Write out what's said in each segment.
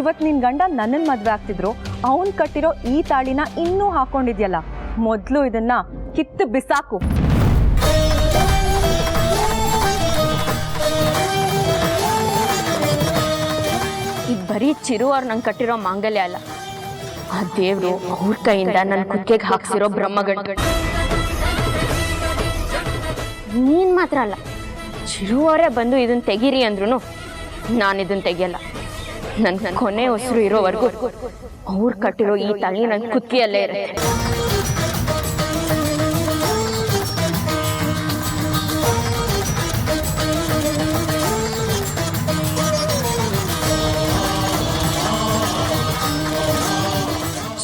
ಇವತ್ತು ನಿನ್ ಗಂಡ ನನ್ನನ್ನು ಮದುವೆ ಆಗ್ತಿದ್ರು, ಅವನ್ ಕಟ್ಟಿರೋ ಈ ತಾಳಿನ ಇನ್ನೂ ಹಾಕೊಂಡಿದ್ಯಲ್ಲ, ಮೊದಲು ಇದನ್ನ ಕಿತ್ತು ಬಿಸಾಕು. ಇದು ಬರೀ ಚಿರು ಅವ್ರು ನಂಗೆ ಕಟ್ಟಿರೋ ಮಾಂಗಲ್ಯ ಅಲ್ಲ, ಆ ದೇವ್ರು ಅವ್ರ ಕೈಯಿಂದ ನನ್ನ ಕುತ್ತಿಗೆಗೆ ಹಾಕ್ಸಿರೋ ಬ್ರಹ್ಮಗಣ. ನೀನ್ ಮಾತ್ರ ಅಲ್ಲ, ಚಿರು ಅವರೇ ಬಂದು ಇದನ್ನ ತೆಗೀರಿ ಅಂದ್ರು ನಾನು ಇದನ್ನ ತೆಗಿಯಲ್ಲ. ನನ್ನ ಕೊನೆ ಉಸಿರು ಇರೋವರೆಗೂ ಅವ್ರು ಕಟ್ಟಿರೋ ಈ ತಾಳಿ ನನ್ನ ಕುತ್ತಿಗೆಯಲ್ಲೇ ಇರುತ್ತೆ.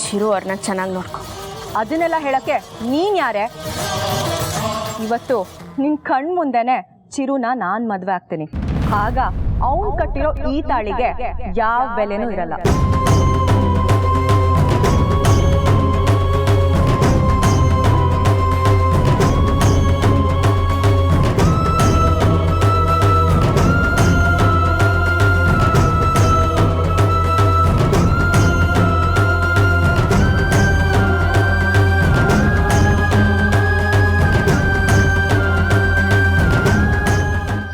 ಚಿರು ಅವ್ರನ್ನ ಚೆನ್ನಾಗಿ ನೋಡ್ಕೊ. ಅದನ್ನೆಲ್ಲ ಹೇಳಕ್ಕೆ ನೀನ್ ಯಾರೇ? ಇವತ್ತು ನಿನ್ ಕಣ್ ಮುಂದೆನೆ ಚಿರುನ ನಾನ್ ಮದ್ವೆ ಆಗ್ತೀನಿ. ಆಗ ಅವನ್ ಕಟ್ಟಿರೋ ಈ ತಾಳಿಗೆ ಯಾವ ಬೆಲೆನೂ ಇರಲ್ಲ.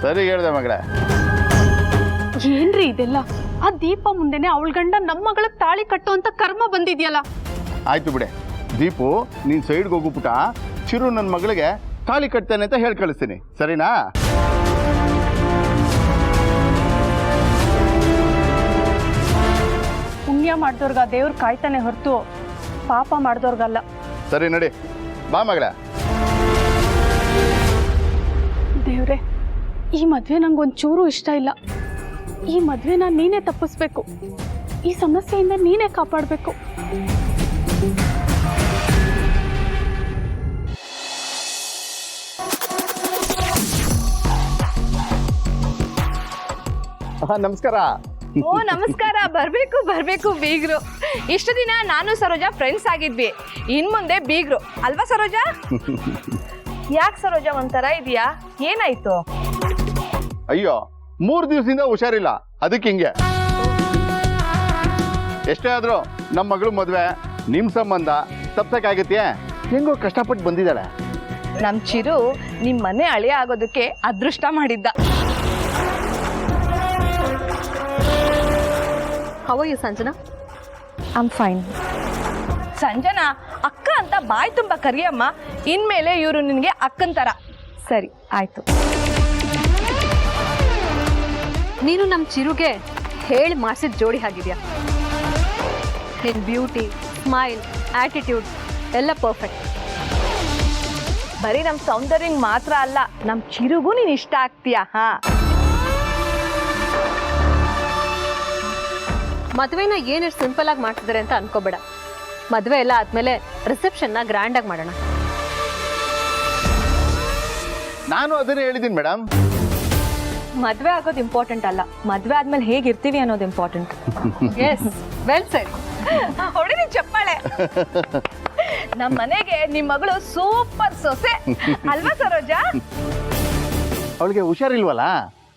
ಸರಿ ಹೇಳ್ದೆ ಮಗಳೇ. ಏನ್ರಿ ಇದೆಲ್ಲ? ಆ ದೀಪ ಮುಂದೆನೆ ಅವಳ ಗಂಡ ನಮ್ಮ ಮಗಳ ತಾಳಿ ಕಟ್ಟು ಅಂತ ಕರ್ಮ ಬಂದಿದ್ಯಲ್ಲ. ಆಯ್ತು ಬಿಡೆ ದೀಪು, ನೀನ್ ಸೈಡ್ಗೆ ಹೋಗ್ಬಿಟ್ಟ ಚಿರು ನನ್ನ ಮಗಳಿಗೆ ತಾಳಿ ಕಟ್ತೇನೆ ಅಂತ ಹೇಳಿ ಕಳಿಸ್ತೀನಿ, ಸರಿನಾ? ಪುಣ್ಯ ಮಾಡಿದವ್ರಿಗೆ ಆ ದೇವ್ರು ಕಾಯ್ತಾನೆ ಹೊರತು ಪಾಪ ಮಾಡಿದವ್ರಿಗಲ್ಲ. ಸರಿ ನಡಿ, ಬಾ ಮಗಳೇ. ದೇವ್ರೆ, ಈ ಮದ್ವೆ ನಂಗೊಂಚೂರು ಇಷ್ಟ ಇಲ್ಲ. ಈ ಮದ್ವೆನ ನೀನೇ ತಪ್ಪಿಸ್ಬೇಕು. ಈ ಸಮಸ್ಯೆಯಿಂದ ನೀನೇ ಕಾಪಾಡಬೇಕು. ನಮಸ್ಕಾರ. ಓ ನಮಸ್ಕಾರ. ಬರ್ಬೇಕು ಬೀಗ್ರು. ಇಷ್ಟು ದಿನ ನಾನು ಸರೋಜಾ ಫ್ರೆಂಡ್ಸ್ ಆಗಿದ್ವಿ, ಇನ್ ಮುಂದೆ ಬೀಗ್ರು ಅಲ್ವಾ ಸರೋಜಾ? ಯಾಕೆ ಸರೋಜಾ ಒಂಥರ ಇದೆಯಾ, ಏನಾಯ್ತು? ಅಯ್ಯೋ, 3 ದಿವಸದಿಂದ ಹುಷಾರಿಲ್ಲ, ಅದಕ್ಕೆ ಹಿಂಗೆ. ಎಷ್ಟೇ ಆದ್ರೂ ನಮ್ಮ ಮಗಳು ಮದುವೆ, ನಿಮ್ ಸಂಬಂಧ ತಪ್ಸಕ್ಕಾಗತ್ತೆ? ಹೆಂಗೋ ಕಷ್ಟಪಟ್ಟು ಬಂದಿದ್ದಾಳೆ. ನಮ್ ಚಿರು ನಿಮ್ ಮನೆ ಅಳಿಯ ಆಗೋದಕ್ಕೆ ಅದೃಷ್ಟ ಮಾಡಿದ್ದ. How are you Sanjana? I'm fine. Sanjana, ಅಕ್ಕ ಅಂತ ಬಾಯ್ ತುಂಬ ಕರಿಯಮ್ಮ. ಇನ್ಮೇಲೆ ಇವರು ನಿನಗೆ ಅಕ್ಕನ ಥರ. ಸರಿ ಆಯ್ತು. ನೀನು ನಮ್ಮ ಚಿರುಗೆ ಹೇಳಿ ಮಾಡಿಸಿದ ಜೋಡಿ ಆಗಿದೆಯಾ. ನಿನ್ನ ಬ್ಯೂಟಿ, ಸ್ಮೈಲ್, ಆಟಿಟ್ಯೂಡ್ ಎಲ್ಲ ಪರ್ಫೆಕ್ಟ್. ಬರೀ ನಮ್ಮ ಸೌಂದರ್ಯ ಮಾತ್ರ ಅಲ್ಲ, ನಮ್ಮ ಚಿರುಗೂ ನೀನು ಇಷ್ಟ ಆಗ್ತೀಯಾ? ಹಾ, ಮದುವೆನ ಏನಿಷ್ಟು ಸಿಂಪಲ್ ಆಗಿ ಮಾಡ್ತಿದ್ದಾರೆ ಅಂತ ಅನ್ಕೋಬೇಡ. ಮದುವೆ ಎಲ್ಲ ಆದ್ಮೇಲೆ ರಿಸೆಪ್ಷನ್ನ ಗ್ರ್ಯಾಂಡ್ ಆಗಿ ಮಾಡೋಣ. ನಾನು ಅದನ್ನೇ ಹೇಳಿದ್ದೀನಿ ಮೇಡಮ್. ಮದ್ವೆ ಆಗೋದು ಇಂಪಾರ್ಟೆಂಟ್ ಅಲ್ಲ, ಮದ್ವೆ ಆದ್ಮೇಲೆ ಹೇಗಿರ್ತೀವಿ ಅನ್ನೋದು ಇಂಪಾರ್ಟೆಂಟ್. Yes, well said. ಹೊಡಿರಿ ಚಪ್ಪಾಳೆ. ನಮ್ಮ ಮನೆಗೆ ನಿಮ್ಮ ಮಗಳು ಸೂಪರ್ ಸೊಸೆ ಅಲ್ವಾ ಸರೋಜಾ? ಅವಳಿಗೆ ಹುಷಾರಿಲ್ವಲ್ಲ,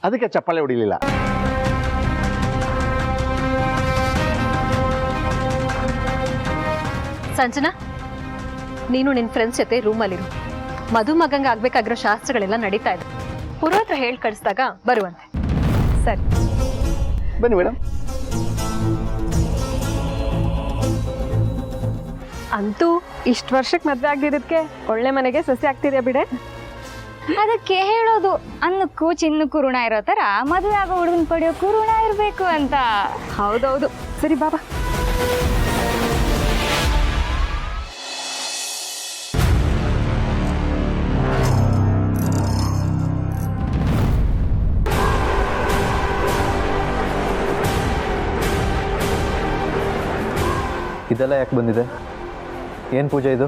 ಅದಕ್ಕೆ ಚಪ್ಪಾಳೆ ಹೊಡಿಲಿಲ್ಲ. ಸಂಜನಾ, ನೀನು ನಿನ್ನ ಫ್ರೆಂಡ್ಸ್ ಜೊತೆ ರೂಮಲ್ಲಿರು. ಮದುಮಗಂಗೆ ಆಗ್ಬೇಕಾಗಿರೋ ಶಾಸ್ತ್ರಗಳೆಲ್ಲ ನಡೀತಾ ಇದೆ. ಪುರೋಹಿತರು ಹೇಳಿ ಕಳಿಸಿದಾಗ ಬರುವಂತೆ. ಸರಿ ಬನ್ನಿ ಮೇಡಮ್. ಅಂತೂ ಇಷ್ಟು ವರ್ಷಕ್ಕೆ ಮದ್ವೆ ಆಗದಿದ್ದಕ್ಕೆ ಒಳ್ಳೆ ಮನೆಗೆ ಸೊಸೆ ಆಗ್ತಿದ್ಯಾ ಬಿಡೆ. ಅದಕ್ಕೆ ಹೇಳೋದು, ಅನ್ನಕ್ಕೂ ಚಿನ್ನಕ್ಕೂ ಋಣ ಇರೋ ಥರ ಮದುವೆ ಆಗೋ ಹುಡುಗನ ಪಡೆಯೋಕ್ಕೂ ಋಣ ಇರಬೇಕು ಅಂತ. ಹೌದೌದು. ಸರಿ ಬಾಬಾ. ಇದೆಲ್ಲ ಯಾಕೆ ಬಂದಿದೆ? ಏನು ಪೂಜೆ ಇದು?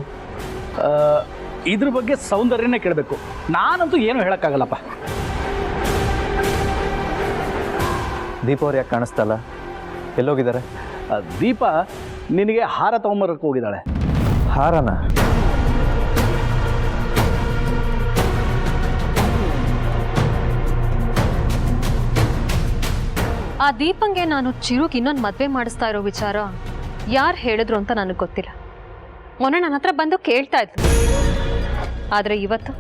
ಇದ್ರ ಬಗ್ಗೆ ಸೌಂದರ್ಯನೇ ಕೇಳಬೇಕು. ನಾನಂತೂ ಏನು ಹೇಳೋಕ್ಕಾಗಲ್ಲಪ್ಪ. ದೀಪ ಅವ್ರು ಯಾಕೆ ಕಾಣಿಸ್ತಲ್ಲ? ಎಲ್ಲೋಗಿದ್ದಾರೆ? ದೀಪ ನಿನಗೆ ಹಾರ ತೊಗೊಂಬರಕ್ಕೆ ಹೋಗಿದ್ದಾಳೆ. ಹಾರನ? ಆ ದೀಪಂಗೆ ನಾನು ಚಿರುಗೆ ಇನ್ನೊಂದು ಮದುವೆ ಮಾಡಿಸ್ತಾ ಇರೋ ವಿಚಾರ ಯಾರು ಹೇಳಿದ್ರು ಅಂತ ನನಗೆ ಗೊತ್ತಿಲ್ಲ. ಮೊನ್ನೆ ನನ್ನ ಹತ್ರ ಬಂದು ಕೇಳ್ತಾ ಇದ್ರು. ಆದರೆ ಇವತ್ತು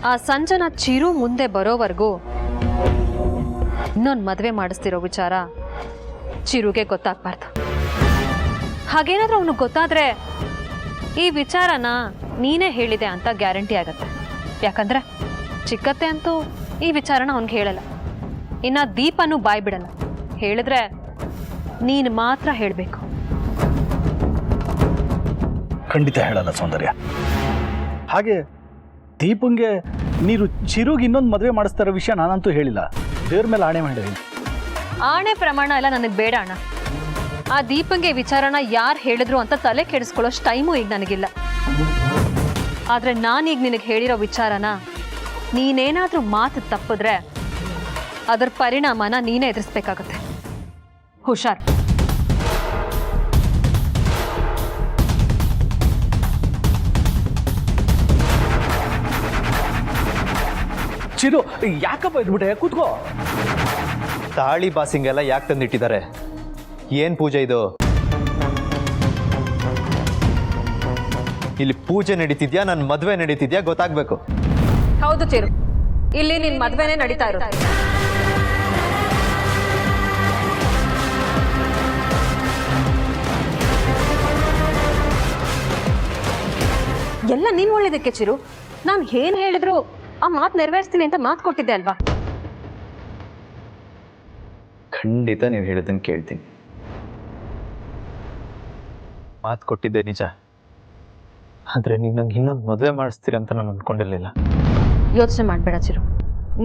ಆ ಸಂಜನಾ ಚಿರು ಮುಂದೆ ಬರೋವರೆಗೂ ಇನ್ನೊಂದು ಮದುವೆ ಮಾಡಿಸ್ತಿರೋ ವಿಚಾರ ಚಿರುಗೆ ಗೊತ್ತಾಗ್ಬಾರ್ದು. ಹಾಗೇನಾದ್ರೂ ಅವನಿಗೆ ಗೊತ್ತಾದ್ರೆ ಈ ವಿಚಾರನ ನೀನೇ ಹೇಳಿದೆ ಅಂತ ಗ್ಯಾರಂಟಿ ಆಗತ್ತೆ. ಯಾಕಂದ್ರೆ ಚಿಕ್ಕತ್ತೆ ಅಂತೂ ಈ ವಿಚಾರನ ಅವನಿಗೆ ಹೇಳಲ್ಲ. ಇನ್ನು ದೀಪನೂ ಬಾಯ್ ಬಿಡಲ್ಲ. ಹೇಳಿದ್ರೆ ನೀನು ಮಾತ್ರ ಹೇಳಬೇಕು. ಖಂಡಿತ ಹೇಳಲ್ಲ ಸೌಂದರ್ಯ. ಹಾಗೆ ದೀಪಂಗೆ ನೀರು ಚಿರುಗೆ ಇನ್ನೊಂದು ಮದುವೆ ಮಾಡಿಸ್ತಾ ಇರೋ ವಿಷಯ ನಾನಂತೂ ಹೇಳಿಲ್ಲ. ದೇವ್ರ ಮೇಲೆ ಆಣೆ ಮಾಡಿದ್ದೀನಿ. ಆಣೆ ಪ್ರಮಾಣ ಎಲ್ಲ ನನಗೆ ಬೇಡ ಅಣ್ಣ. ಆ ದೀಪಂಗೆ ವಿಚಾರನ ಯಾರು ಹೇಳಿದ್ರು ಅಂತ ತಲೆ ಕೆಡಿಸ್ಕೊಳ್ಳೋಷ್ಟು ಟೈಮು ಈಗ ನನಗಿಲ್ಲ. ಆದರೆ ನಾನೀಗ ನಿನಗೆ ಹೇಳಿರೋ ವಿಚಾರನ ನೀನೇನಾದರೂ ಮಾತು ತಪ್ಪಿದ್ರೆ ಅದರ ಪರಿಣಾಮನ ನೀನೇ ಎದುರಿಸ್ಬೇಕಾಗತ್ತೆ. ಹುಷಾರ್. ಚಿರು ಯಾಕಪ್ಪ ಇದ್ಬಿಟ್ಟೆ? ಕೂತ್ಕೋ. ತಾಳಿ ಬಾಸಿಂಗೆಲ್ಲ ಯಾಕೆ ತಂದಿಟ್ಟಿದ್ದಾರೆ? ಏನು ಪೂಜೆ ಇದು? ಇಲ್ಲಿ ಪೂಜೆ ನಡೀತಿದ್ಯಾ, ನನ್ನ ಮದುವೆ ನಡೀತಿದ್ಯಾ ಗೊತ್ತಾಗಬೇಕು. ಹೌದು ಚಿರು, ಇಲ್ಲಿ ನಿನ್ನ ಮದುವೆನೇ ನಡೀತಾ ಇರೋದು. ಎಲ್ಲ ನೀನು ಒಳ್ಳೇದಕ್ಕೆ ಚಿರು. ನಾನು ಏನು ಹೇಳಿದ್ರು ಆ ಮಾತು ನೆರವೇರಿಸ್ತೀನಿ ಅಂತ ಮಾತು ಕೊಟ್ಟಿದ್ದೆ ಅಲ್ವಾ? ಖಂಡಿತ ನೀವು ಹೇಳಿದ್ದನ್ನು ಕೇಳ್ತೀನಿ. ಮಾತು ಕೊಟ್ಟಿದ್ದೆ ನಿಜ. ಆದರೆ ನೀವು ನಂಗೆ ಇನ್ನೊಂದು ಮದುವೆ ಮಾಡಿಸ್ತೀರ ಅಂತ ನಾನು ಅಂದ್ಕೊಂಡಿರಲಿಲ್ಲ. ಯೋಚನೆ ಮಾಡಬೇಡ ಚಿರು.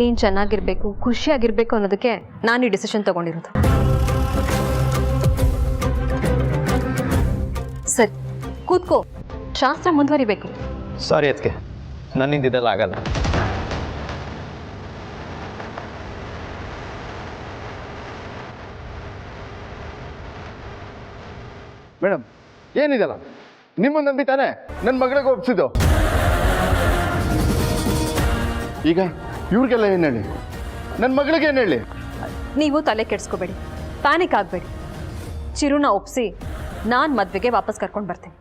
ನೀನು ಚೆನ್ನಾಗಿರ್ಬೇಕು, ಖುಷಿಯಾಗಿರ್ಬೇಕು ಅನ್ನೋದಕ್ಕೆ ನಾನು ಈ ಡಿಸಿಷನ್ ತಗೊಂಡಿರೋದು. ಸರಿ, ಕೂತ್ಕೋ. ಶಾಸ್ತ್ರ ಮುಂದುವರಿಬೇಕು. ಸಾರಿ ಅದಕ್ಕೆ, ನನ್ನಿಂದ ಇದೆಲ್ಲ ಆಗಲ್ಲ. ಮೇಡಮ್, ಏನಿದೆಲ್ಲ ನಿಮ್ಮನ್ನು ನಂಬಿ ತಾನೆ ನನ್ನ ಮಗಳಿಗೆ ಒಪ್ಸಿದ್ದು. ಈಗ ಇವ್ರಿಗೆಲ್ಲ ಏನು ಹೇಳಿ, ನನ್ನ ಮಗಳಿಗೆ ಏನು ಹೇಳಿ? ನೀವು ತಲೆ ಕೆಡಿಸ್ಕೋಬೇಡಿ, ಪ್ಯಾನಿಕ್ ಆಗಬೇಡಿ. ಚಿರುನ ಒಪ್ಸಿ ನಾನು ಮದುವೆಗೆ ವಾಪಸ್ ಕರ್ಕೊಂಡು ಬರ್ತೀನಿ.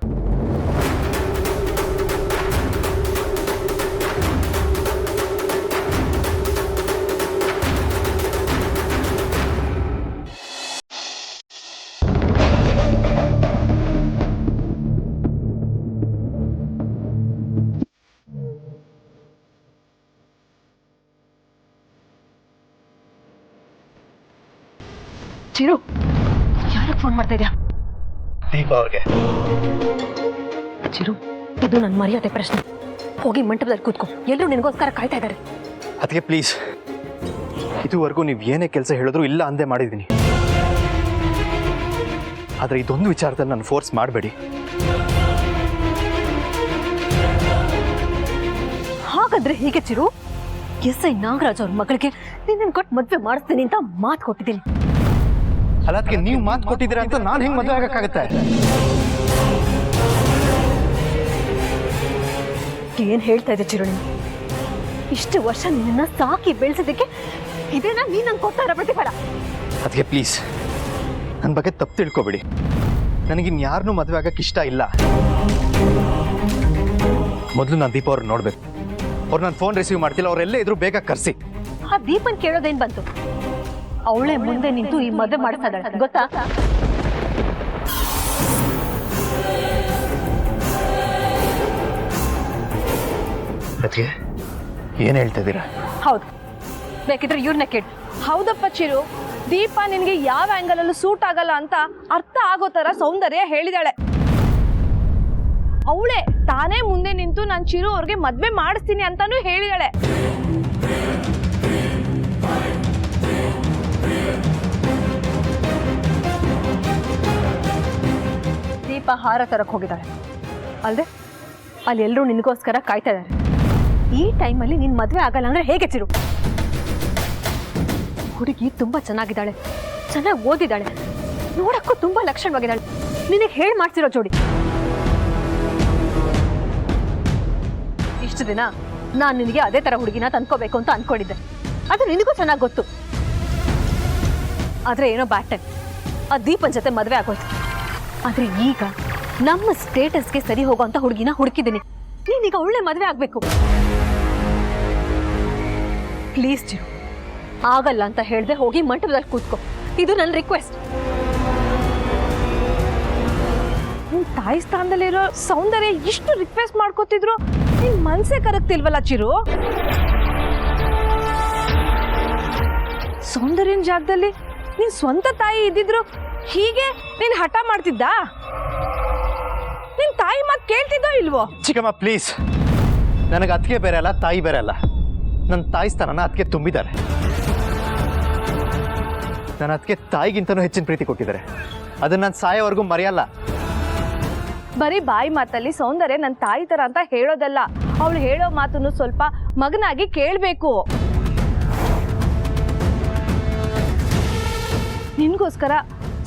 ಚಿರು, ಯಾರಿಗೆ ಫೋನ್ ಮಾಡ್ತಾ ಇದೆಯಾ? ದೀಪ ಅವ್ರಿಗೆ. ಚಿರು, ಇದು ನನ್ನ ಮರ್ಯಾದೆ ಪ್ರಶ್ನೆ. ಹೋಗಿ ಮಂಟಪದಲ್ಲಿ ಕೂತ್ಕೋ. ಎಲ್ಲರೂ ನಿನಗೋಸ್ಕರ ಕಾಯ್ತಾ ಇದ್ದಾರೆ. ಅದಕ್ಕೆ ಪ್ಲೀಸ್, ಇದುವರೆಗೂ ನೀವು ಏನೇ ಕೆಲಸ ಹೇಳಿದ್ರು ಇಲ್ಲ ಅಂದೇ ಮಾಡಿದ್ದೀನಿ. ಆದರೆ ಇದೊಂದು ವಿಚಾರದಲ್ಲಿ ನಾನು ಫೋರ್ಸ್ ಮಾಡಬೇಡಿ. ಹಾಗಾದ್ರೆ ಹೀಗೆ ಚಿರು, SI ನಾಗರಾಜ್ ಅವ್ರ ಮಗಳಿಗೆ ನಿನ್ನ ಕೊಟ್ಟು ಮದುವೆ ಮಾಡಿಸ್ತೀನಿ ಅಂತ ಮಾತು ಕೊಟ್ಟಿದ್ದೀನಿ. ಅಲ್ಲ, ಅದಕ್ಕೆ ನೀವು ಮಾತು ಕೊಟ್ಟಿದ್ದೀರಾ ಅಂತ ನಾನು ಹೆಂಗೆ ಮದುವೆ ಆಗಕ್ಕಾಗತ್ತೆ? ಏನ್ ಹೇಳ್ತಾ ಇದೆ ಚಿರು ನೀನು? ಇಷ್ಟು ವರ್ಷ ನಿನ್ನ ಸಾಕಿ ಬೆಳೆಸೋದಕ್ಕೆ ಇದೇನಾ ನೀನು ನಂಗೆ ಕೊಡ್ತಾ ಇರೋ ಪ್ರತಿಫಲ? ಅದಕ್ಕೆ ಪ್ಲೀಸ್ ನನ್ನ ಬಗ್ಗೆ ತಪ್ಪು ತಿಳ್ಕೊಬೇಡಿ. ನನಗಿನ್ ಯಾರನ್ನೂ ಮದುವೆ ಆಗಕ್ಕೆ ಇಷ್ಟ ಇಲ್ಲ. ಮೊದಲು ನಾನು ದೀಪ ಅವ್ರನ್ನ ನೋಡ್ಬೇಕು. ಅವ್ರು ನಾನು ಫೋನ್ ರಿಸೀವ್ ಮಾಡ್ತಿಲ್ಲ. ಅವರೆಲ್ಲೇ ಇದ್ರು ಬೇಗ ಕರೆಸಿ. ಆ ದೀಪನ್ ಕೇಳೋದೇನ್ ಬಂತು? ಅವಳೇ ಮುಂದೆ ನಿಂತು ಈ ಮದುವೆ ಮಾಡಿಸ್ತಾ ಇದ್ದಾಳೆ ಗೊತ್ತಾ? ಅದಕ್ಕೆ ಏನು ಹೇಳ್ತಾ ಇದ್ದೀರಾ? ಹೌದು, ಬೇಕಿದ್ರೆ ಇವ್ರನ್ನ ಕೇಳಿ. ಹೌದಪ್ಪ ಚಿರು, ದೀಪ ನಿನಗೆ ಯಾವ ಆ್ಯಂಗಲಲ್ಲೂ ಸೂಟ್ ಆಗಲ್ಲ ಅಂತ ಅರ್ಥ ಆಗೋ ಥರ ಸೌಂದರ್ಯ ಹೇಳಿದಾಳೆ. ಅವಳೇ ತಾನೇ ಮುಂದೆ ನಿಂತು ನಾನು ಚಿರು ಅವ್ರಿಗೆ ಮದುವೆ ಮಾಡಿಸ್ತೀನಿ ಅಂತಾನೂ ಹೇಳಿದಾಳೆ. ದೀಪ ಹಾರ ತರಕ್ಕೆ ಹೋಗಿದ್ದಾಳೆ ಅಲ್ಲದೆ ಅಲ್ಲಿ ಎಲ್ಲರೂ ನಿನಗೋಸ್ಕರ ಕಾಯ್ತಾ ಇದ್ದಾರೆ. ಈ ಟೈಮಲ್ಲಿ ನಿನ್ನ ಮದುವೆ ಆಗಲ್ಲ ಅಂದ್ರೆ ಹೇಗೆ ಚಿರು? ಹುಡುಗಿ ತುಂಬಾ ಚೆನ್ನಾಗಿದ್ದಾಳೆ, ಚೆನ್ನಾಗಿ ಓದಿದ್ದಾಳೆ, ನೋಡಕ್ಕೂ ತುಂಬಾ ಲಕ್ಷಣವಾಗಿದ್ದಾಳೆ. ನಿನಗೆ ಹೇಳಿ ಮಾಡ್ತಿರೋ ಜೋಡಿ. ಇಷ್ಟು ದಿನ ನಾನು ನಿನಗೆ ಅದೇ ತರ ಹುಡುಗಿನ ತಂದ್ಕೋಬೇಕು ಅಂತ ಅನ್ಕೊಂಡಿದ್ದೆ. ಅದು ನಿನಗೂ ಚೆನ್ನಾಗಿ ಗೊತ್ತು. ಆದರೆ ಏನೋ ಬ್ಯಾಡ್ ಟೈಮ್, ಆ ದೀಪನ್ ಜೊತೆ ಮದುವೆ ಆಗೋಯ್ತು. ಆದರೆ ಈಗ ನಮ್ಮ ಸ್ಟೇಟಸ್ಗೆ ಸರಿ ಹೋಗೋಂಥ ಹುಡುಗಿನ ಹುಡುಕಿದ್ದೀನಿ. ನೀನೀಗ ಒಳ್ಳೆ ಮದುವೆ ಆಗಬೇಕು. ಪ್ಲೀಸ್ ಚಿರು, ಆಗಲ್ಲ ಅಂತ ಹೇಳ್ದೆ ಹೋಗಿ ಮಂಟಪದಲ್ಲಿ ಕೂತ್ಕೋ. ಇದು ನನ್ನ ರಿಕ್ವೆಸ್ಟ್. ನಿನ್ ತಾಯಿ ಸ್ಥಾನದಲ್ಲಿರೋ ಸೌಂದರ್ಯ ಇಷ್ಟು ರಿಕ್ವೆಸ್ಟ್ ಮಾಡ್ಕೋತಿದ್ರು, ನಿನ್ ಮನ್ಸೇ ಕರಗ್ತಿಲ್ವಲ್ಲ ಚಿರು? ಸೌಂದರ್ಯನ ಜಾಗದಲ್ಲಿ ನಿನ್ ಸ್ವಂತ ತಾಯಿ ಇದ್ದಿದ್ರು ಹೀಗೆ ನೀನ್ ಹಠ ಮಾಡ್ತಿದ್ದ? ನಿನ್ ತಾಯಿ ಮಾತು ಕೇಳ್ತಿದ್ದೋ ಇಲ್ವೋ? ಚಿಕ್ಕಮ್ಮ ಪ್ಲೀಸ್, ನನಗೆ ಅತ್ತಿಗೆ ಬೇರೆ ಅಲ್ಲ, ತಾಯಿ ಬೇರೆ ಅಲ್ಲ. ನನ್ನ ತಾಯಿ ಸ್ಥಾನನ ಅದಕ್ಕೆ ತುಂಬಿದ್ದಾರೆ. ನನ್ನ ಅದಕ್ಕೆ ತಾಯಿಗಿಂತನೂ ಹೆಚ್ಚಿನ ಪ್ರೀತಿ ಕೊಟ್ಟಿದ್ದಾರೆ. ಅದನ್ನ ನಾನು ಸಾಯೋವರೆಗೂ ಮರೆಯಲ್ಲ. ಬರೀ ಬಾಯಿ ಮಾತಲ್ಲಿ ಸೌಂದರ್ಯ ನನ್ನ ತಾಯಿ ತರ ಅಂತ ಹೇಳೋದಲ್ಲ, ಅವಳು ಹೇಳೋ ಮಾತನ್ನು ಸ್ವಲ್ಪ ಮಗನಾಗಿ ಕೇಳಬೇಕು. ನಿನ್ಗೋಸ್ಕರ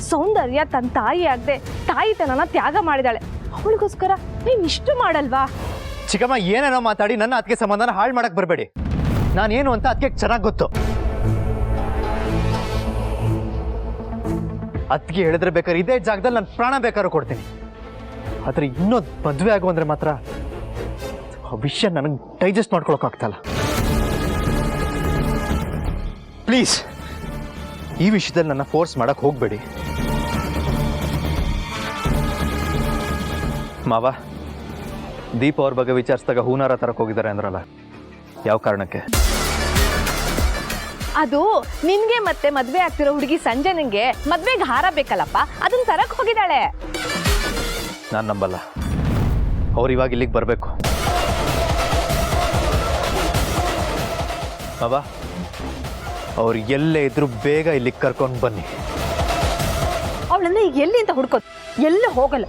ಸೌಂದರ್ಯ ತನ್ನ ತಾಯಿ ಆಗದೆ ತಾಯಿತನನ ತ್ಯಾಗ ಮಾಡಿದಾಳೆ. ಅವಳಿಗೋಸ್ಕರ ನೀನ್ ಇಷ್ಟು ಮಾಡಲ್ವಾ? ಚಿಕ್ಕಮ್ಮ ಏನೇನೋ ಮಾತಾಡಿ ನನ್ನ ಅದಕ್ಕೆ ಸಂಬಂಧನ ಹಾಳು ಮಾಡಕ್ ಬರಬೇಡಿ. ನಾನೇನು ಅಂತ ಅದಕ್ಕೆ ಚೆನ್ನಾಗಿ ಗೊತ್ತು. ಅದಕ್ಕೆ ಹೇಳಿದ್ರೆ ಬೇಕಾದ್ರೆ ಇದೇ ಜಾಗದಲ್ಲಿ ನನ್ನ ಪ್ರಾಣ ಬೇಕಾದ್ರೂ ಕೊಡ್ತೀನಿ. ಆದ್ರೆ ಇನ್ನೊಂದು ಮದುವೆ ಆಗು ಅಂದ್ರೆ ಮಾತ್ರ ಆ ವಿಷಯ ನನಗೆ ಡೈಜೆಸ್ಟ್ ಮಾಡ್ಕೊಳಕ್ಕಾಗ್ತಲ್ಲ. ಪ್ಲೀಸ್ ಈ ವಿಷಯದಲ್ಲಿ ನನ್ನ ಫೋರ್ಸ್ ಮಾಡಕ್ ಹೋಗ್ಬೇಡಿ. ಮಾವ, ದೀಪ ಅವ್ರ ಬಗ್ಗೆ ವಿಚಾರಿಸಿದಾಗ ಹೂನಾರ ತರಕ್ ಹೋಗಿದ್ದಾರೆ ಅಂದ್ರಲ್ಲ, ಯಾವ ಕಾರಣಕ್ಕೆ? ಅದು ನಿನ್ಗೆ ಮತ್ತೆ ಮದ್ವೆ ಆಗ್ತಿರೋ ಹುಡುಗಿ ಸಂಜನಂಗೆ ಮದ್ವೆಗೆ ಹಾರ ಬೇಕಲ್ಲಪ್ಪ, ಅದನ್ನ ತರಕ್ ಹೋಗಿದ್ದಾಳೆ. ನಾನು ನಂಬಲ್ಲ. ಅವ್ರು ಇವಾಗ ಇಲ್ಲಿಗೆ ಬರಬೇಕು. ಬಾಬಾ, ಅವ್ರು ಎಲ್ಲೇ ಇದ್ರು ಬೇಗ ಇಲ್ಲಿಗೆ ಕರ್ಕೊಂಡು ಬನ್ನಿ. ಅವಳನ್ನ ಈಗ ಎಲ್ಲಿ ಅಂತ ಹುಡ್ಕೋದು? ಎಲ್ಲೂ ಹೋಗಲ್ಲ,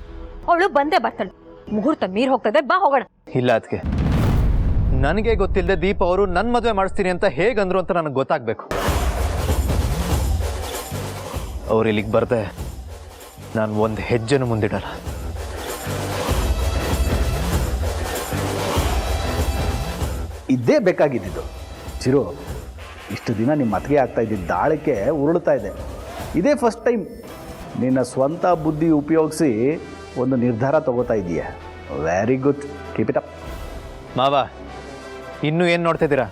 ಅವಳು ಬಂದೇ ಬರ್ತಾಳೆ. ಮುಹೂರ್ತ ಮೀರ್ ಹೋಗ್ತದೆ, ಬಾ ಹೋಗೋಣ. ಇಲ್ಲ ಅದಕ್ಕೆ ನನಗೆ ಗೊತ್ತಿಲ್ಲದೆ ದೀಪ ಅವರು ನನ್ನ ಮದುವೆ ಮಾಡಿಸ್ತೀನಿ ಅಂತ ಹೇಗಂದ್ರು ಅಂತ ನನಗೆ ಗೊತ್ತಾಗಬೇಕು. ಅವ್ರು ಇಲ್ಲಿಗೆ ಬರ್ದೆ ನಾನು ಒಂದು ಹೆಜ್ಜೆನೂ ಮುಂದಿಡಲ್ಲ. ಇದ್ದೇ ಬೇಕಾಗಿದ್ದು ಚಿರು. ಇಷ್ಟು ದಿನ ನಿಮ್ಮ ಮತ್ತಿಗೆ ಆಗ್ತಾ ಇದ್ದಿದ್ದ ದಾಳಕ್ಕೆ ಉರುಳ್ತಾ ಇದೆ. ಇದೇ ಫಸ್ಟ್ ಟೈಮ್ ನಿನ್ನ ಸ್ವಂತ ಬುದ್ಧಿ ಉಪಯೋಗಿಸಿ ಒಂದು ನಿರ್ಧಾರ ತಗೋತಾ ಇದೀಯ. Very good, keep it up. ಮಾವ, ಇನ್ನೂ ಏನು ನೋಡ್ತಿದ್ದೀರಾ?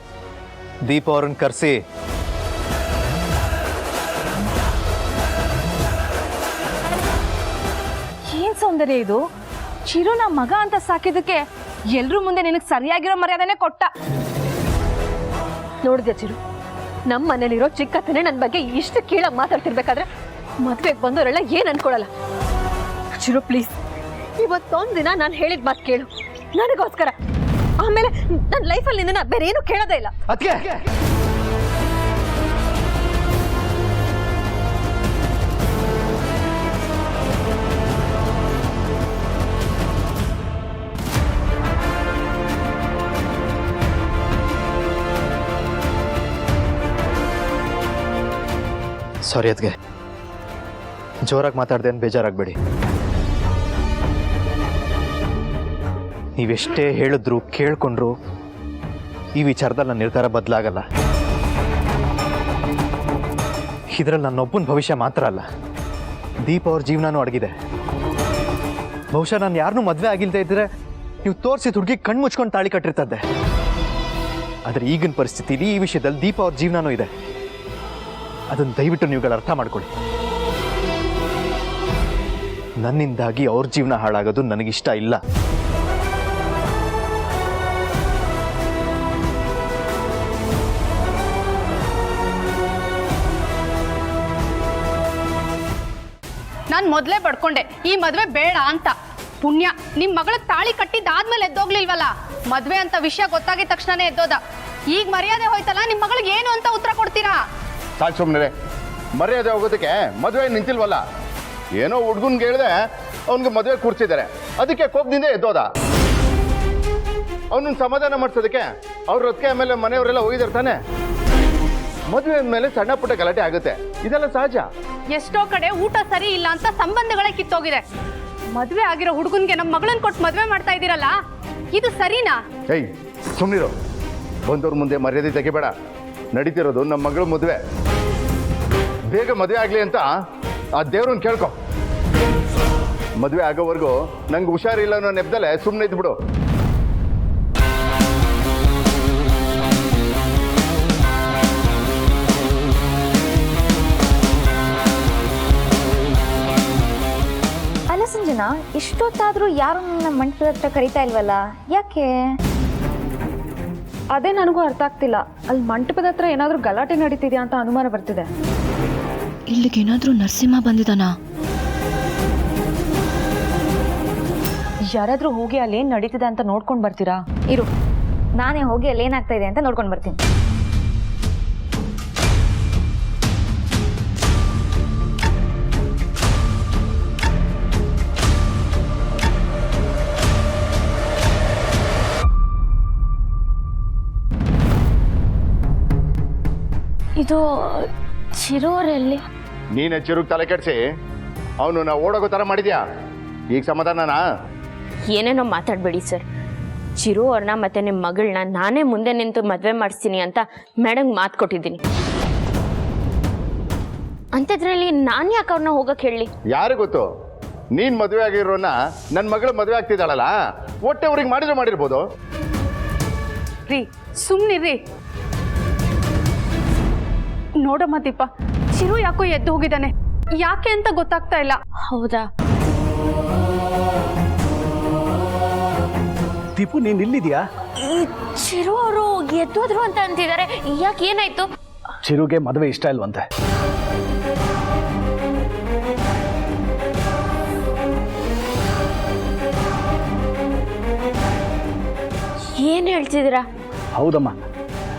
ದೀಪ ಅವ್ರನ್ನ ಕರೆಸಿ ಏನ್ ಸೌಂದರ್ಯ ಇದು? ಚಿರುನ ಮಗ ಅಂತ ಸಾಕಿದಕ್ಕೆ ಎಲ್ರೂ ಮುಂದೆ ನಿನಗೆ ಸರಿಯಾಗಿರೋ ಮರ್ಯಾದನೆ ಕೊಟ್ಟ. ನೋಡಿದೆ ಚಿರು, ನಮ್ಮ ಮನೇಲಿರೋ ಚಿಕ್ಕತ್ತನೇ ನನ್ನ ಬಗ್ಗೆ ಇಷ್ಟು ಕೀಳ ಮಾತಾಡ್ತಿರ್ಬೇಕಾದ್ರೆ ಮದ್ವೆಗೆ ಬಂದವರೆಲ್ಲ ಏನ್ ಅನ್ಕೊಳಲ್ಲ. ಚಿರು ಪ್ಲೀಸ್, ಇವತ್ತೊಂದು ದಿನ ನಾನು ಹೇಳಿದ ಮಾತು ಕೇಳು ನನಗೋಸ್ಕರ. ಆಮೇಲೆ ನನ್ನ ಲೈಫಲ್ಲಿ ನಿನ್ನ ಬೇರೆ ಏನು ಕೇಳೋದೇ ಇಲ್ಲ. ಅದಕ್ಕೆ ಸಾರಿ ಅದಕ್ಕೆ ಜೋರಾಗಿ ಮಾತಾಡ್ದೆ ಅಂತ ಬೇಜಾರಾಗಬೇಡಿ. ನೀವೆಷ್ಟೇ ಹೇಳಿದ್ರು ಕೇಳ್ಕೊಂಡ್ರು ಈ ವಿಚಾರದಲ್ಲಿ ನನ್ನ ನಿರ್ಧಾರ ಬದಲಾಗಲ್ಲ. ಇದರಲ್ಲಿ ನನ್ನೊಬ್ಬನ ಭವಿಷ್ಯ ಮಾತ್ರ ಅಲ್ಲ, ದೀಪ ಅವ್ರ ಜೀವನನೂ ಅಡಗಿದೆ. ಬಹುಶಃ ನಾನು ಯಾರನ್ನೂ ಮದುವೆ ಆಗಿಲ್ಲದೆ ಇದ್ದರೆ ನೀವು ತೋರಿಸಿದ ಹುಡುಗಿ ಕಣ್ಣು ಮುಚ್ಕೊಂಡು ತಾಳಿ ಕಟ್ಟಿರ್ತದ್ದೆ. ಆದರೆ ಈಗಿನ ಪರಿಸ್ಥಿತಿಲಿ ಈ ವಿಷಯದಲ್ಲಿ ದೀಪ ಅವ್ರ ಜೀವನನೂ ಇದೆ. ಅದನ್ನು ದಯವಿಟ್ಟು ನೀವುಗಳು ಅರ್ಥ ಮಾಡ್ಕೊಳ್ಳಿ. ನನ್ನಿಂದಾಗಿ ಅವ್ರ ಜೀವನ ಹಾಳಾಗೋದು ನನಗಿಷ್ಟ ಇಲ್ಲ. ನಾನು ಮೊದಲೇ ಬಡ್ಕೊಂಡೆ ಈ ಮದುವೆ ಬೇಡ ಅಂತ. ಪುಣ್ಯ ನಿಮ್ಮ ಮಗಳ ತಾಳಿ ಕಟ್ಟಿದ್ದಾದ್ಮೇಲೆ ಎದ್ದೋಗ್ಲಿಲ್ವಲ್ಲ. ಮದುವೆ ಅಂತ ವಿಷಯ ಗೊತ್ತಾಗಿದ ತಕ್ಷಣನೇ ಎದ್ದೋದ. ಈಗ ಮರ್ಯಾದೆ ಹೋಯ್ತಲ್ಲ, ನಿಮ್ಮ ಮಗಳಿಗೆ ಏನು ಅಂತ ಉತ್ತರ ಕೊಡ್ತೀರಾ? ಸಾಕು ಸುಮ್ಮನೆ. ಮರ್ಯಾದೆ ಹೋಗೋದಕ್ಕೆ ಮದುವೆ ನಿಂತಿಲ್ವಲ್ಲ. ಏನೋ ಹುಡ್ಗನ್ಗೆ ಹೇಳಿದೆ ಅವನಿಗೆ ಮದುವೆ ಕೂರ್ಸಿದ್ದಾರೆ, ಅದಕ್ಕೆ ಕೋಪದಿಂದ ಎದ್ದೋದ. ಅವನನ್ನ ಸಮಾಧಾನ ಮಾಡಿಸೋದಕ್ಕೆ ಅವ್ರ ಅದಕ್ಕೆ ಆಮೇಲೆ ಮನೆಯವರೆಲ್ಲ ಹೋಗಿದಾರೆ. ಮದುವೆ ಅಂದಮೇಲೆ ಸಣ್ಣ ಪುಟ್ಟ ಗಲಾಟೆ ಆಗುತ್ತೆ, ಇದೆಲ್ಲ ಸಹಜ. ಎಷ್ಟೋ ಕಡೆ ಊಟ ಸರಿ ಇಲ್ಲ ಅಂತ ಸಂಬಂಧಗಳೇ ಕಿತ್ತೋಗಿದೆ. ಮದುವೆ ಆಗಿರೋ ಹುಡುಗನ್ಗೆ ನಮ್ಮ ಮಗಳನ್ನ ಕೊಟ್ಟು ಮದುವೆ ಮಾಡ್ತಾ ಇದ್ದೀರಲ್ಲ, ಇದು ಸರಿನಾ? ಏಯ್ ಸುಮ್ಮನಿರು. ಬಂದವ್ರ ಮುಂದೆ ಮರ್ಯಾದೆ ತೆಗಿಬೇಡ. ನಡೀತಿರೋದು ನಮ್ಮ ಮಗಳ ಮದುವೆ. ಬೇಗ ಮದುವೆ ಆಗಲಿ ಅಂತ ಆ ದೇವ್ರನ್ನ ಕೇಳ್ಕೊ. ಮದುವೆ ಆಗೋವರೆಗೂ ನಂಗೆ ಹುಷಾರಿಲ್ಲ ಅನ್ನೋ ನೆಪದಲ್ಲೇ ಸುಮ್ಮನೆ ಇದ್ಬಿಡು. ಅಲ್ಲ ಸಂಜನಾ, ಇಷ್ಟೊತ್ತಾದ್ರೂ ಯಾರು ನನ್ನ ಮಂಟಪದ ಹತ್ರ ಕರಿತಾ ಇಲ್ವಲ್ಲ, ಯಾಕೆ? ಅದೇ ನನಗೂ ಅರ್ಥ ಆಗ್ತಿಲ್ಲ. ಅಲ್ಲಿ ಮಂಟಪದ ಹತ್ರ ಏನಾದರೂ ಗಲಾಟೆ ನಡೀತಿದ್ಯಾ ಅಂತ ಅನುಮಾನ ಬರ್ತಿದೆ. ಇಲ್ಲಿಗೇನಾದ್ರೂ ನರಸಿಂಹ ಬಂದಿದ್ದಾನಾ? ಯಾರಾದ್ರೂ ಹೋಗಿ ಅಲ್ಲಿ ಏನ್ ನಡೀತಿದೆ ಅಂತ ನೋಡ್ಕೊಂಡು ಬರ್ತೀರಾ? ಇರು, ನಾನೇ ಹೋಗಿ ಅಲ್ಲಿ ಏನಾಗ್ತಾ ಇದೆ ಅಂತ ನೋಡ್ಕೊಂಡು ಬರ್ತೀನಿ. ಇದು ಚಿರೋರಲ್ಲಿ ನೀನೆ ಚಿರುಗ್ ತಲೆ ಕೆಡಿಸಿ ಅವನು ನಾವು ಓಡೋಗೋ ಥರ ಮಾಡಿದ್ಯಾ? ಈಗ ಸಮಾಧಾನನಾ? ಏನೇನೋ ಮಾತಾಡಬೇಡಿ ಸರ್. ಚಿರು ಅವ್ರನ್ನ ಮತ್ತೆ ನಿಮ್ಮ ಮಗಳನ್ನ ನಾನೇ ಮುಂದೆ ನಿಂತು ಮದುವೆ ಮಾಡಿಸ್ತೀನಿ ಅಂತ ಮೇಡಮ್ಗೆ ಮಾತು ಕೊಟ್ಟಿದ್ದೀನಿ. ಅಂಥದ್ರಲ್ಲಿ ನಾನು ಯಾಕೆ ಅವ್ರನ್ನ ಹೋಗಕ್ಕೆ ಹೇಳಿ? ಯಾರು ಗೊತ್ತು, ನೀನು ಮದುವೆ ಆಗಿರೋನ್ನ ನನ್ನ ಮಗಳು ಮದುವೆ ಆಗ್ತಿದ್ದಾಳಲ್ಲ, ಒಟ್ಟೆ ಅವ್ರಿಗೆ ಮಾಡಿರ್ಬೋದು. ರೀ ಸುಮ್ಮನಿರಿ. ನೋಡಮ್ಮ ದೀಪ, ಚಿರು ಯಾಕೋ ಎದ್ದು ಹೋಗಿದ್ದಾನೆ, ಯಾಕೆ ಅಂತ ಗೊತ್ತಾಗ್ತಾ ಇಲ್ಲ. ಹೌದಾ? ದೀಪು, ನೀನು ಇಲ್ಲಿದ್ಯಾ? ಈ ಚಿರು ಅವರು ಎದ್ದೋದ್ರು ಅಂತ ಅಂತಿದ್ದಾರೆ. ಯಾಕೆ, ಏನಾಯ್ತು? ಚಿರುಗೆ ಮದುವೆ ಇಷ್ಟ ಇಲ್ವಂತೆ. ಏನು ಹೇಳ್ತಿದ್ದೀರಾ? ಹೌದಮ್ಮ,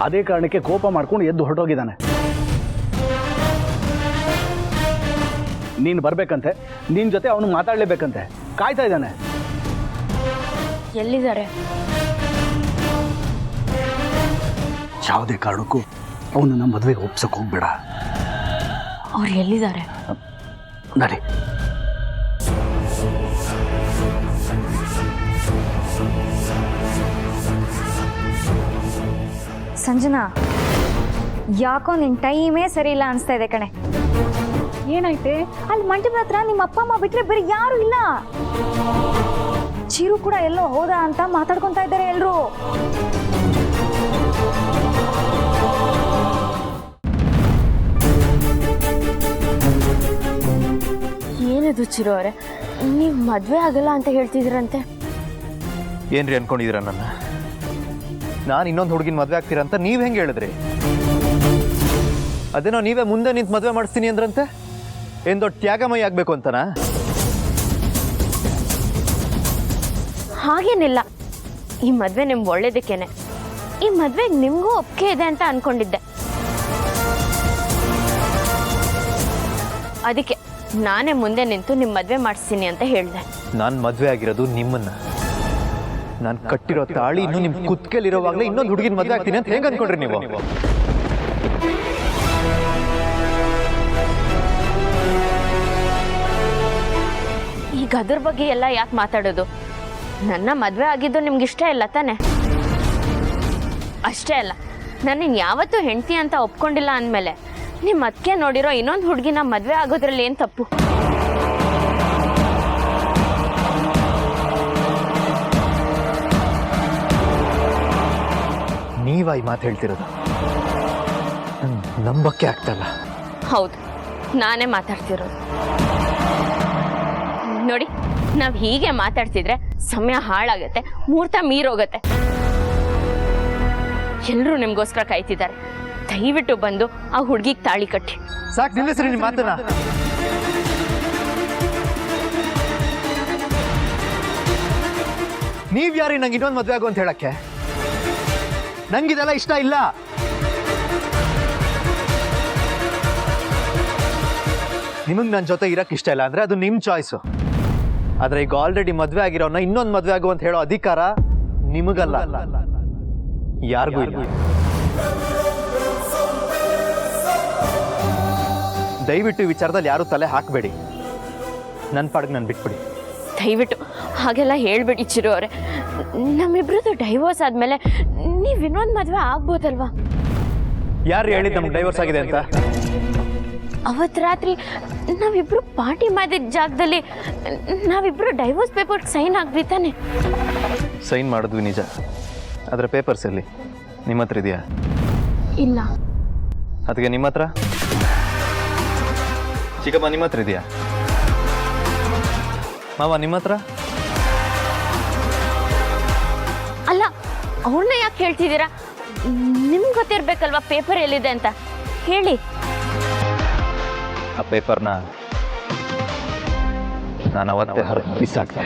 ಅದೇ ಕಾರಣಕ್ಕೆ ಕೋಪ ಮಾಡ್ಕೊಂಡು ಎದ್ದು ಹೊರಟೋಗಿದ್ದಾನೆ. ನೀನು ಬರ್ಬೇಕಂತೆ, ನಿನ್ನ ಜೊತೆ ಅವನು ಮಾತಾಡಲೇಬೇಕಂತೆ, ಕಾಯ್ತಾ ಇದ್ದಾನೆ. ಎಲ್ಲಿದ್ದಾರೆ? ಯಾವುದೇ ಕಾರಣಕ್ಕೂ ಅವನನ್ನ ಮದುವೆಗೆ ಒಪ್ಸಕ್ಕೆ ಹೋಗ್ಬೇಡ. ಅವ್ರು ಎಲ್ಲಿದ್ದಾರೆ? ನಡಿ. ಸಂಜನಾ, ಯಾಕೋ ನಿನ್ ಟೈಮೇ ಸರಿ ಇಲ್ಲ ಅನ್ಸ್ತಾ ಇದೆ ಕಣೆ. ಏನಾಯ್ತೆ? ಅಲ್ಲಿ ಮಂಟಪದ ಹತ್ರ ನಿಮ್ಮ ಅಪ್ಪ ಅಮ್ಮ ಬಿಟ್ರೆ ಬೇರೆ ಯಾರು ಇಲ್ಲ. ಚಿರು ಕೂಡ ಎಲ್ಲೋ ಹೋದ ಅಂತ ಮಾತಾಡ್ಕೊಂತ ಇದ್ದಾರೆ ಎಲ್ರು. ಏನಿದು ಚಿರು ಅವರೇ, ನೀವು ಮದುವೆ ಆಗಲ್ಲ ಅಂತ ಹೇಳ್ತಿದ್ದೀರಂತೆ? ಏನ್ರಿ ಅನ್ಕೊಂಡಿದ್ದೀರ ನನ್ನ? ನಾನು ಇನ್ನೊಂದು ಹುಡುಗಿನ ಮದುವೆ ಆಗ್ತೀರಾ ಅಂತ ನೀವು ಹೆಂಗೆ ಹೇಳಿದ್ರಿ? ಅದೇನೋ ನೀವೇ ಮುಂದೆ ನಿಂತು ಮದುವೆ ಮಾಡಿಸ್ತೀನಿ ಅಂದ್ರಂತೆ. ಏನು ದೊಡ್ಡ ತ್ಯಾಗಮಯ ಆಗಬೇಕು ಅಂತನಾ? ಹಾಗೇನಿಲ್ಲ, ಈ ಮದುವೆ ನಿಮ್ಗೆ ಒಳ್ಳೇದಕ್ಕೇನೆ. ಈ ಮದುವೆಗೆ ನಿಮಗೂ ಒಪ್ಪಿಗೆ ಇದೆ ಅಂತ ಅನ್ಕೊಂಡಿದ್ದೆ. ಅದಕ್ಕೆ ನಾನೇ ಮುಂದೆ ನಿಂತು ನಿಮ್ಮ ಮದುವೆ ಮಾಡಿಸ್ತೀನಿ ಅಂತ ಹೇಳಿದೆ. ನಾನು ಮದುವೆ ಆಗಿರೋದು ನಿಮ್ಮನ್ನ. ನಾನು ಕಟ್ಟಿರೋ ತಾಳಿ ಇನ್ನು ನಿಮ್ಮ ಕುತ್ತಿಗೆಲಿರೋವಾಗಲೇ ಇನ್ನೊಂದು ಹುಡುಗಿನ ಮದುವೆ ಆಗ್ತೀನಿ ಅಂತ ಹೆಂಗೆ ಅನ್ಕೊಂಡ್ರಿ ನೀವು? ಈಗ ಅದ್ರ ಬಗ್ಗೆ ಎಲ್ಲ ಯಾಕೆ ಮಾತಾಡೋದು? ನನ್ನ ಮದುವೆ ಆಗಿದ್ದು ನಿಮ್ಗೆ ಇಷ್ಟ ಇಲ್ಲ ತಾನೆ? ಅಷ್ಟೇ ಅಲ್ಲ, ನಾನು ಯಾವತ್ತೂ ಹೆಂಡತಿ ಅಂತ ಒಪ್ಕೊಂಡಿಲ್ಲ ಅಂದಮೇಲೆ ನಿಮ್ಮ ಅತ್ತಿಗೆ ನೋಡಿರೋ ಇನ್ನೊಂದು ಹುಡುಗಿನ ಮದುವೆ ಆಗೋದ್ರಲ್ಲಿ ಏನು ತಪ್ಪು? ನೀವ ಈ ಮಾತು ಹೇಳ್ತಿರೋದು ನಂಬಕ್ಕೆ ಆಗ್ತಲ್ಲ. ಹೌದು, ನಾನೇ ಮಾತಾಡ್ತಿರೋದು. ನೋಡಿ, ನಾವು ಹೀಗೆ ಮಾತಾಡ್ತಿದ್ರೆ ಸಮಯ ಹಾಳಾಗತ್ತೆ, ಮುಹೂರ್ತ ಮೀರೋಗತ್ತೆ. ಎಲ್ಲರೂ ನಿಮ್ಗೋಸ್ಕರ ಕಾಯ್ತಿದ್ದಾರೆ. ದಯವಿಟ್ಟು ಬಂದು ಆ ಹುಡುಗಿಗೆ ತಾಳಿ ಕಟ್ಟಿ. ಸಾಕು, ನಿಲ್ಲಿಸ್ರಿ ನಿಮ್ಮ ಮಾತನ್ನ. ನೀವ್ ಯಾರಿ ನಂಗೆ ಇನ್ನೊಂದು ಮದುವೆ ಆಗು ಅಂತ ಹೇಳಕ್ಕೆ? ನಂಗಿದೆಲ್ಲ ಇಷ್ಟ ಇಲ್ಲ. ನಿಮಗೆ ನನ್ನ ಜೊತೆ ಇರಕ್ಕೆ ಇಷ್ಟ ಇಲ್ಲ ಅಂದ್ರೆ ಅದು ನಿಮ್ಮ ಚಾಯ್ಸು. ಆದ್ರೆ ಈಗ ಆಲ್ರೆಡಿ ಮದುವೆ ಆಗಿರೋನ್ನ ಇನ್ನೊಂದು ಮದುವೆ ಆಗು ಅಂತ ಹೇಳೋ ಅಧಿಕಾರ ನಿಮಗಲ್ಲ, ಯಾರಿಗೂ ಇಲ್ಲ. ದಯವಿಟ್ಟು ಈ ವಿಚಾರದಲ್ಲಿ ಯಾರು ತಲೆ ಹಾಕಬೇಡಿ. ನನ್ನ ಪಾಡಿಗೆ ನಾನು ಬಿಟ್ಬಿಡಿ. ದಯವಿಟ್ಟು ಹಾಗೆಲ್ಲ ಹೇಳ್ಬೇಡಿ ಚಿರು ಅವರೇ. ನಮ್ಮಿಬ್ರದ್ದು ಡೈವೋರ್ಸ್ ಆದ್ಮೇಲೆ ನೀವು ಇನ್ನೊಂದು ಮದುವೆ ಆಗ್ಬೋದಲ್ವಾ? ಯಾರು ಹೇಳಿದ್ದು ನಮ್ಗೆ ಡೈವೋರ್ಸ್ ಆಗಿದೆ ಅಂತ? ಅವತ್ತು ರಾತ್ರಿ ನಾವಿಬ್ರು ಪಾರ್ಟಿ ಮಾಡಿದ ಜಾಗದಲ್ಲಿ ನಾವಿಬ್ರು ಡೈವೋರ್ಸ್ ಪೇಪರ್ಗೆ ಸೈನ್ ಆಗ್ಬಿತಾನೆ. ಸೈನ್ ಮಾಡಿದ್ವಿ ನಿಜ, ಆದರೆ ಪೇಪರ್ಸ್ ಎಲ್ಲಿ? ನಿಮ್ಮ ಹತ್ರ ಇದೆಯಾ? ಇಲ್ಲ. ಅದಕ್ಕೆ ನಿಮ್ಮ ಹತ್ರ? ಚಿಕ್ಕಮ್ಮ ನಿಮ್ಮ ಹತ್ರ ಇದೆಯಾ? ಮಾವ ನಿಮ್ಮ ಹತ್ರ? ಅಲ್ಲ, ಅವ್ರನ್ನ ಯಾಕೆ ಹೇಳ್ತಿದ್ದೀರಾ? ನಿಮ್ಗೆ ಗೊತ್ತಿರ್ಬೇಕಲ್ವಾ ಪೇಪರ್ ಎಲ್ಲಿದೆ ಅಂತ. ಹೇಳಿ. ಆ ಪೇಪರ್ನ ನಾನು ಅವತ್ತೇ ಬಿಸಾಕ್ತೆ.